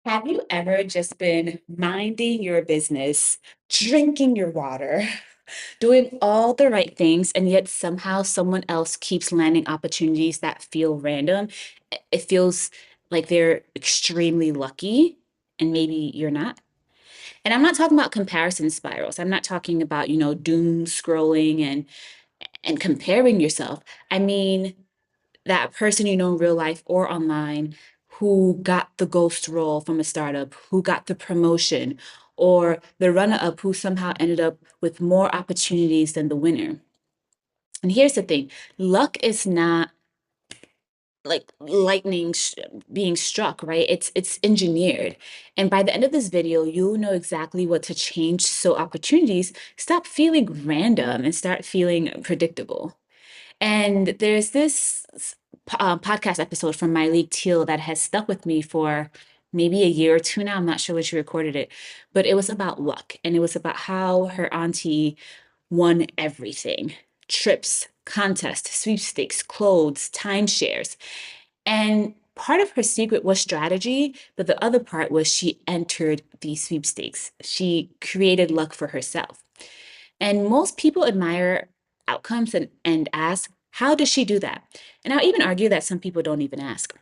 Have you ever just been minding your business, drinking your water, doing all the right things, and yet somehow someone else keeps landing opportunities that feel random? It feels like they're extremely lucky, and maybe you're not. And I'm not talking about comparison spirals. I'm not talking about, doom scrolling and comparing yourself. I mean, that person you know in real life or online who got the ghost role from a startup, who got the promotion, or the runner up who somehow ended up with more opportunities than the winner. And here's the thing, luck is not like being struck, right? It's engineered. And by the end of this video, you'll know exactly what to change so opportunities stop feeling random and start feeling predictable. And there's this podcast episode from Myleik Teele that has stuck with me for maybe a year or two now. I'm not sure when she recorded it, but it was about luck. And it was about how her auntie won everything: trips, contests, sweepstakes, clothes, timeshares. And part of her secret was strategy, but the other part was she entered these sweepstakes. She created luck for herself. And most people admire outcomes and ask, how does she do that? And I'll even argue that some people don't even ask.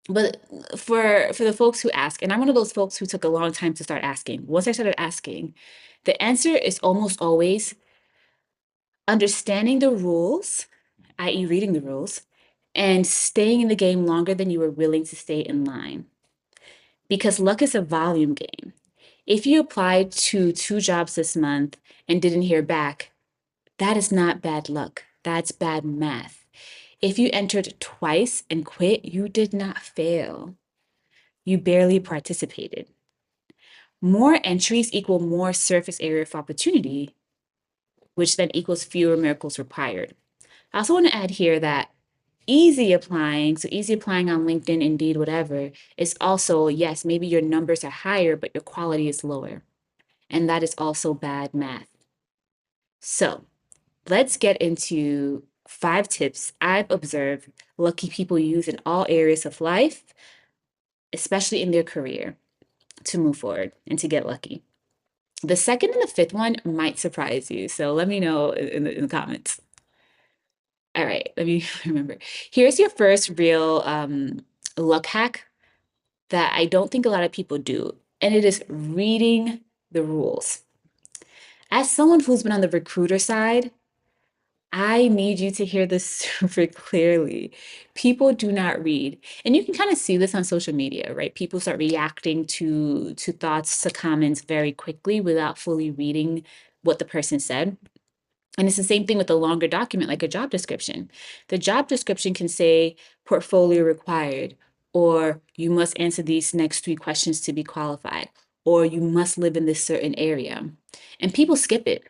But for the folks who ask, and I'm one of those folks who took a long time to start asking. Once I started asking, the answer is almost always understanding the rules, i.e., reading the rules, and staying in the game longer than you were willing to stay in line. Because luck is a volume game. If you applied to two jobs this month and didn't hear back, that is not bad luck. That's bad math. If you entered twice and quit, you did not fail. You barely participated. More entries equal more surface area of opportunity, which then equals fewer miracles required. I also want to add here that easy applying on LinkedIn, Indeed, whatever, is also, yes, maybe your numbers are higher, but your quality is lower. And that is also bad math. So let's get into 5 tips I've observed lucky people use in all areas of life, especially in their career, to move forward and to get lucky. The second and the fifth one might surprise you. So let me know in the comments. All right, let me remember. Here's your first real luck hack that I don't think a lot of people do, and it is reading the rules. As someone who's been on the recruiter side, I need you to hear this super clearly. People do not read. And you can kind of see this on social media, right? People start reacting to thoughts, to comments very quickly without fully reading what the person said. And it's the same thing with a longer document, like a job description. The job description can say portfolio required, or you must answer these next 3 questions to be qualified, or you must live in this certain area. And people skip it.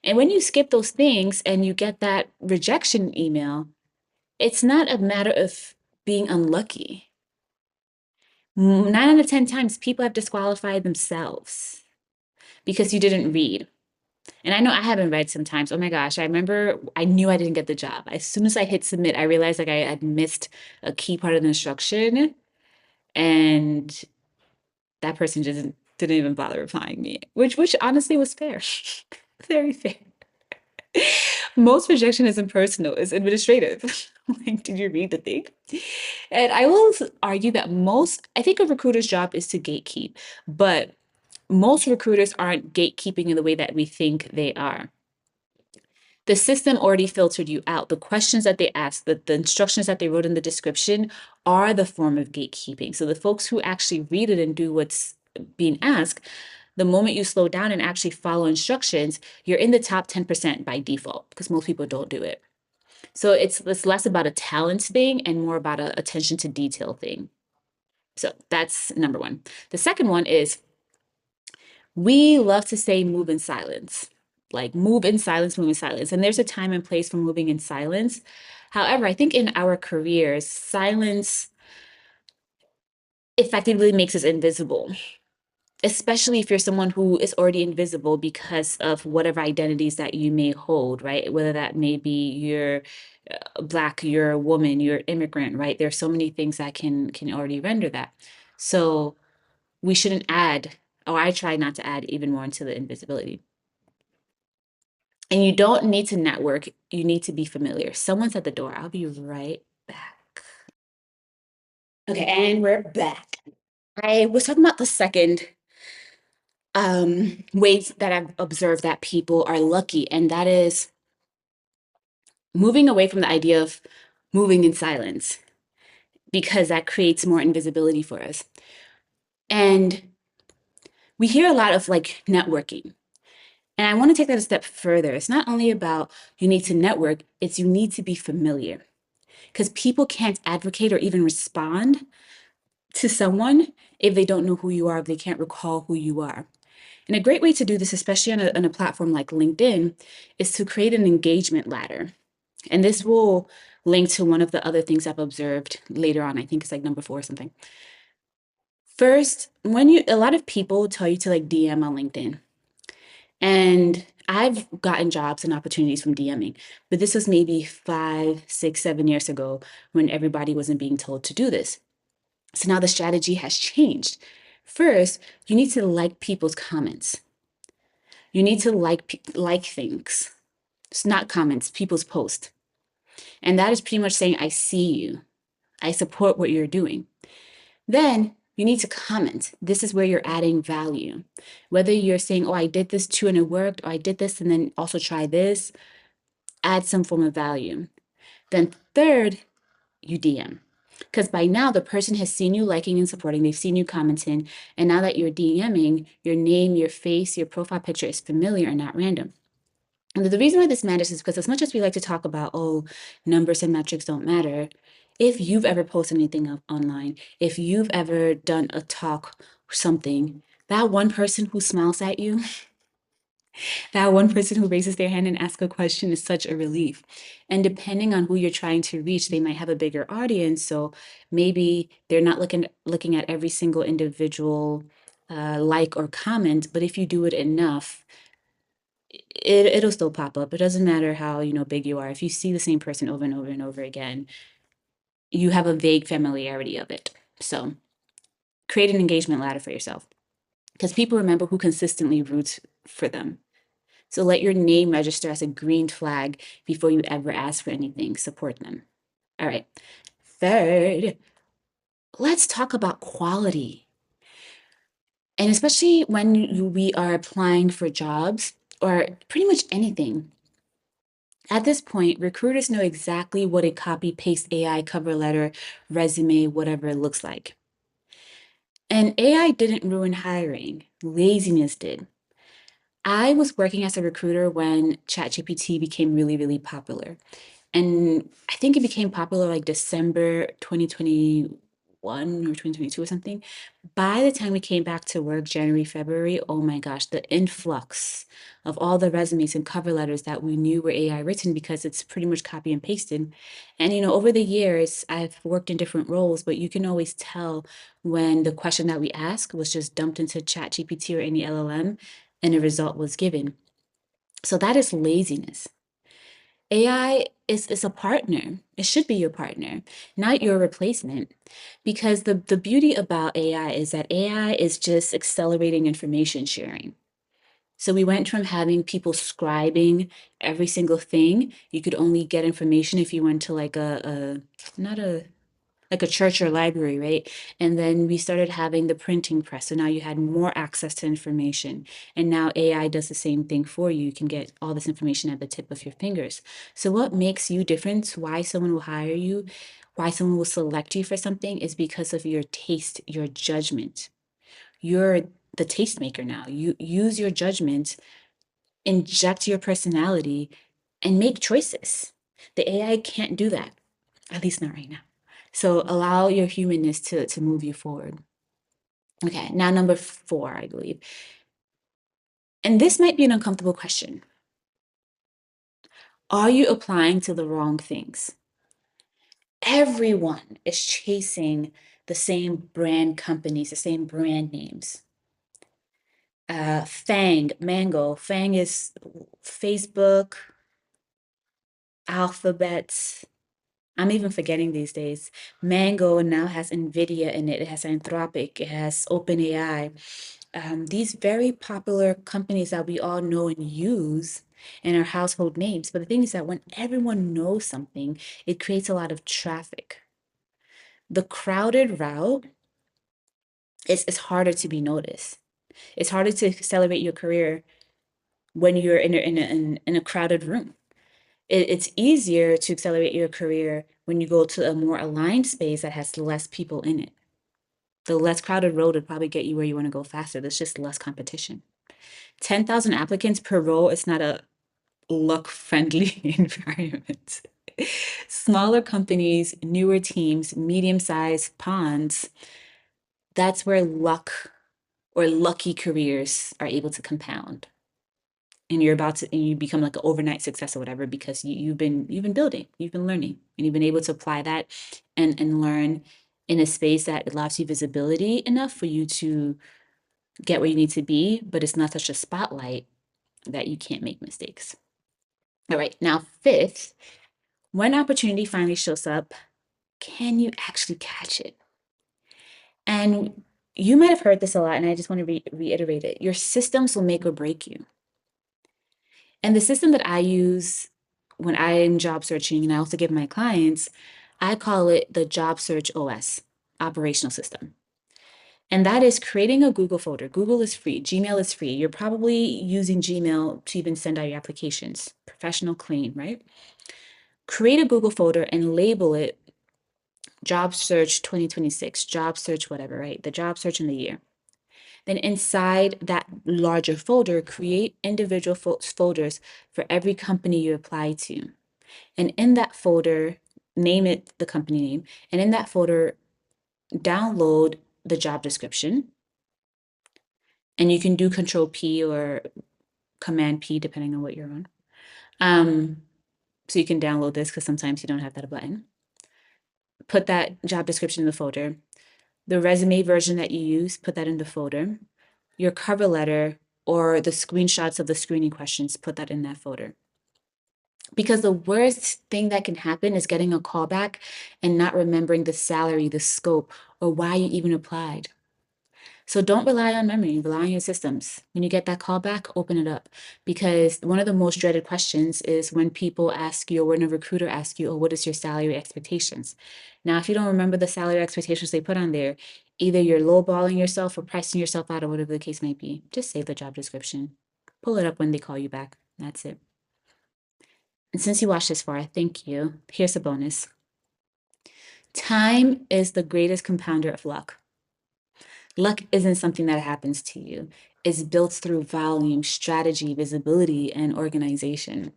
And when you skip those things and you get that rejection email, it's not a matter of being unlucky. 9 out of 10 times, people have disqualified themselves because you didn't read. And I know I haven't read sometimes. Oh my gosh, I remember I knew I didn't get the job. As soon as I hit submit, I realized like I had missed a key part of the instruction, and that person just didn't even bother replying me, which honestly was fair. Very fair. Most rejection isn't personal, it's administrative. Like, did you read the thing? And I will argue that I think a recruiter's job is to gatekeep, but most recruiters aren't gatekeeping in the way that we think they are. The system already filtered you out. The questions that they asked, the instructions that they wrote in the description are the form of gatekeeping. So the folks who actually read it and do what's being asked, the moment you slow down and actually follow instructions, you're in the top 10% by default because most people don't do it. So it's less about a talent thing and more about a attention to detail thing. So that's number one. The second one is we love to say move in silence, like move in silence, move in silence. And there's a time and place for moving in silence. However, I think in our careers, silence effectively makes us invisible, especially if you're someone who is already invisible because of whatever identities that you may hold, right? Whether that may be you're Black, you're a woman, you're an immigrant, right? There's so many things that can already render that. So we shouldn't add, or I try not to add even more into the invisibility. And you don't need to network, you need to be familiar. Someone's at the door. I'll be right back. Okay, and we're back. I was talking about the second ways that I've observed that people are lucky, and that is moving away from the idea of moving in silence because that creates more invisibility for us. And we hear a lot of like networking. And I want to take that a step further. It's not only about you need to network, it's you need to be familiar because people can't advocate or even respond to someone if they don't know who you are, if they can't recall who you are. And a great way to do this, especially on a platform like LinkedIn, is to create an engagement ladder. And this will link to one of the other things I've observed later on. I think it's like number 4 or something. First, a lot of people tell you to like DM on LinkedIn. And I've gotten jobs and opportunities from DMing, but this was maybe 5, 6, 7 years ago when everybody wasn't being told to do this. So now the strategy has changed. First, you need to like people's comments. You need to like things. It's not comments, people's posts. And that is pretty much saying, I see you. I support what you're doing. Then you need to comment. This is where you're adding value. Whether you're saying, oh, I did this too and it worked, or I did this and then also try this, add some form of value. Then third, you DM. Because by now the person has seen you liking and supporting, they've seen you commenting, and now that you're DMing, your name, your face, your profile picture is familiar and not random. And the reason why this matters is because as much as we like to talk about, oh, numbers and metrics don't matter, if you've ever posted anything online, if you've ever done a talk or something, that one person who smiles at you, that one person who raises their hand and asks a question is such a relief. And depending on who you're trying to reach, they might have a bigger audience. So maybe they're not looking at every single individual like or comment, but if you do it enough, it'll still pop up. It doesn't matter how big you are. If you see the same person over and over and over again, you have a vague familiarity of it. So create an engagement ladder for yourself because people remember who consistently roots for them. So let your name register as a green flag before you ever ask for anything. Support them. All right. Third, let's talk about quality. And especially when we are applying for jobs or pretty much anything. At this point, recruiters know exactly what a copy paste AI cover letter, resume, whatever it looks like. And AI didn't ruin hiring, laziness did. I was working as a recruiter when ChatGPT became really, really popular. And I think it became popular like December 2021 or 2022 or something. By the time we came back to work, January, February, oh my gosh, the influx of all the resumes and cover letters that we knew were AI written because it's pretty much copy and pasted. And over the years, I've worked in different roles, but you can always tell when the question that we ask was just dumped into ChatGPT or any LLM and a result was given. So that is laziness. AI is a partner. It should be your partner, not your replacement. Because the beauty about AI is that AI is just accelerating information sharing. So we went from having people scribing every single thing. You could only get information if you went to like not a like a church or library, right? And then we started having the printing press. So now you had more access to information. And now AI does the same thing for you. You can get all this information at the tip of your fingers. So what makes you different, why someone will hire you, why someone will select you for something is because of your taste, your judgment. You're the tastemaker now. You use your judgment, inject your personality, and make choices. The AI can't do that, at least not right now. So allow your humanness to move you forward. Okay, now number 4, I believe. And this might be an uncomfortable question. Are you applying to the wrong things? Everyone is chasing the same brand companies, the same brand names. FAANG, Mango. FAANG is Facebook, Alphabet, I'm even forgetting these days. Mango now has NVIDIA in it. It has Anthropic. It has OpenAI. These very popular companies that we all know and use and are household names. But the thing is that when everyone knows something, it creates a lot of traffic. The crowded route is harder to be noticed. It's harder to celebrate your career when you're in a crowded room. It's easier to accelerate your career when you go to a more aligned space that has less people in it. The less crowded road would probably get you where you want to go faster. There's just less competition. 10,000 applicants per role is not a luck friendly environment. Smaller companies, newer teams, medium sized ponds, that's where luck or lucky careers are able to compound. And you become like an overnight success or whatever because you've been building, you've been learning, and you've been able to apply that and learn in a space that allows you visibility enough for you to get where you need to be, but it's not such a spotlight that you can't make mistakes. All right, now fifth, when opportunity finally shows up, can you actually catch it? And you might have heard this a lot, and I just want to reiterate it. Your systems will make or break you. And the system that I use when I'm job searching, and I also give my clients, I call it the job search OS, operational system. And that is creating a Google folder. Google is free, Gmail is free. You're probably using Gmail to even send out your applications, professional, clean, right? Create a Google folder and label it job search 2026, job search, whatever, right? The job search in the year. Then inside that larger folder, create individual folders for every company you apply to. And in that folder, name it the company name. And in that folder, download the job description. And you can do Control P or Command P, depending on what you're on. So you can download this because sometimes you don't have that button. Put that job description in the folder. The resume version that you use, put that in the folder. Your cover letter or the screenshots of the screening questions, put that in that folder. Because the worst thing that can happen is getting a call back and not remembering the salary, the scope, or why you even applied. So don't rely on memory, rely on your systems. When you get that call back, open it up. Because one of the most dreaded questions is when people ask you, or when a recruiter asks you, oh, what is your salary expectations? Now, if you don't remember the salary expectations they put on there, either you're lowballing yourself or pricing yourself out or whatever the case may be. Just save the job description. Pull it up when they call you back. That's it. And since you watched this far, thank you. Here's a bonus. Time is the greatest compounder of luck. Luck isn't something that happens to you. It's built through volume, strategy, visibility, and organization.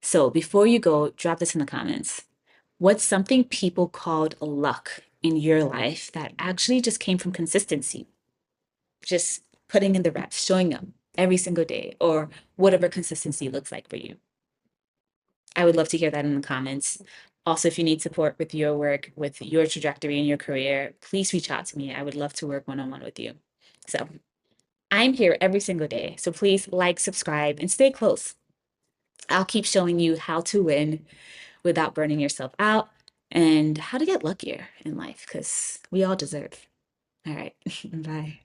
So before you go, drop this in the comments. What's something people called luck in your life that actually just came from consistency? Just putting in the reps, showing up every single day, or whatever consistency looks like for you. I would love to hear that in the comments. Also, if you need support with your work, with your trajectory in your career, please reach out to me. I would love to work one-on-one with you. So I'm here every single day. So please like, subscribe, and stay close. I'll keep showing you how to win without burning yourself out and how to get luckier in life because we all deserve. All right. Bye.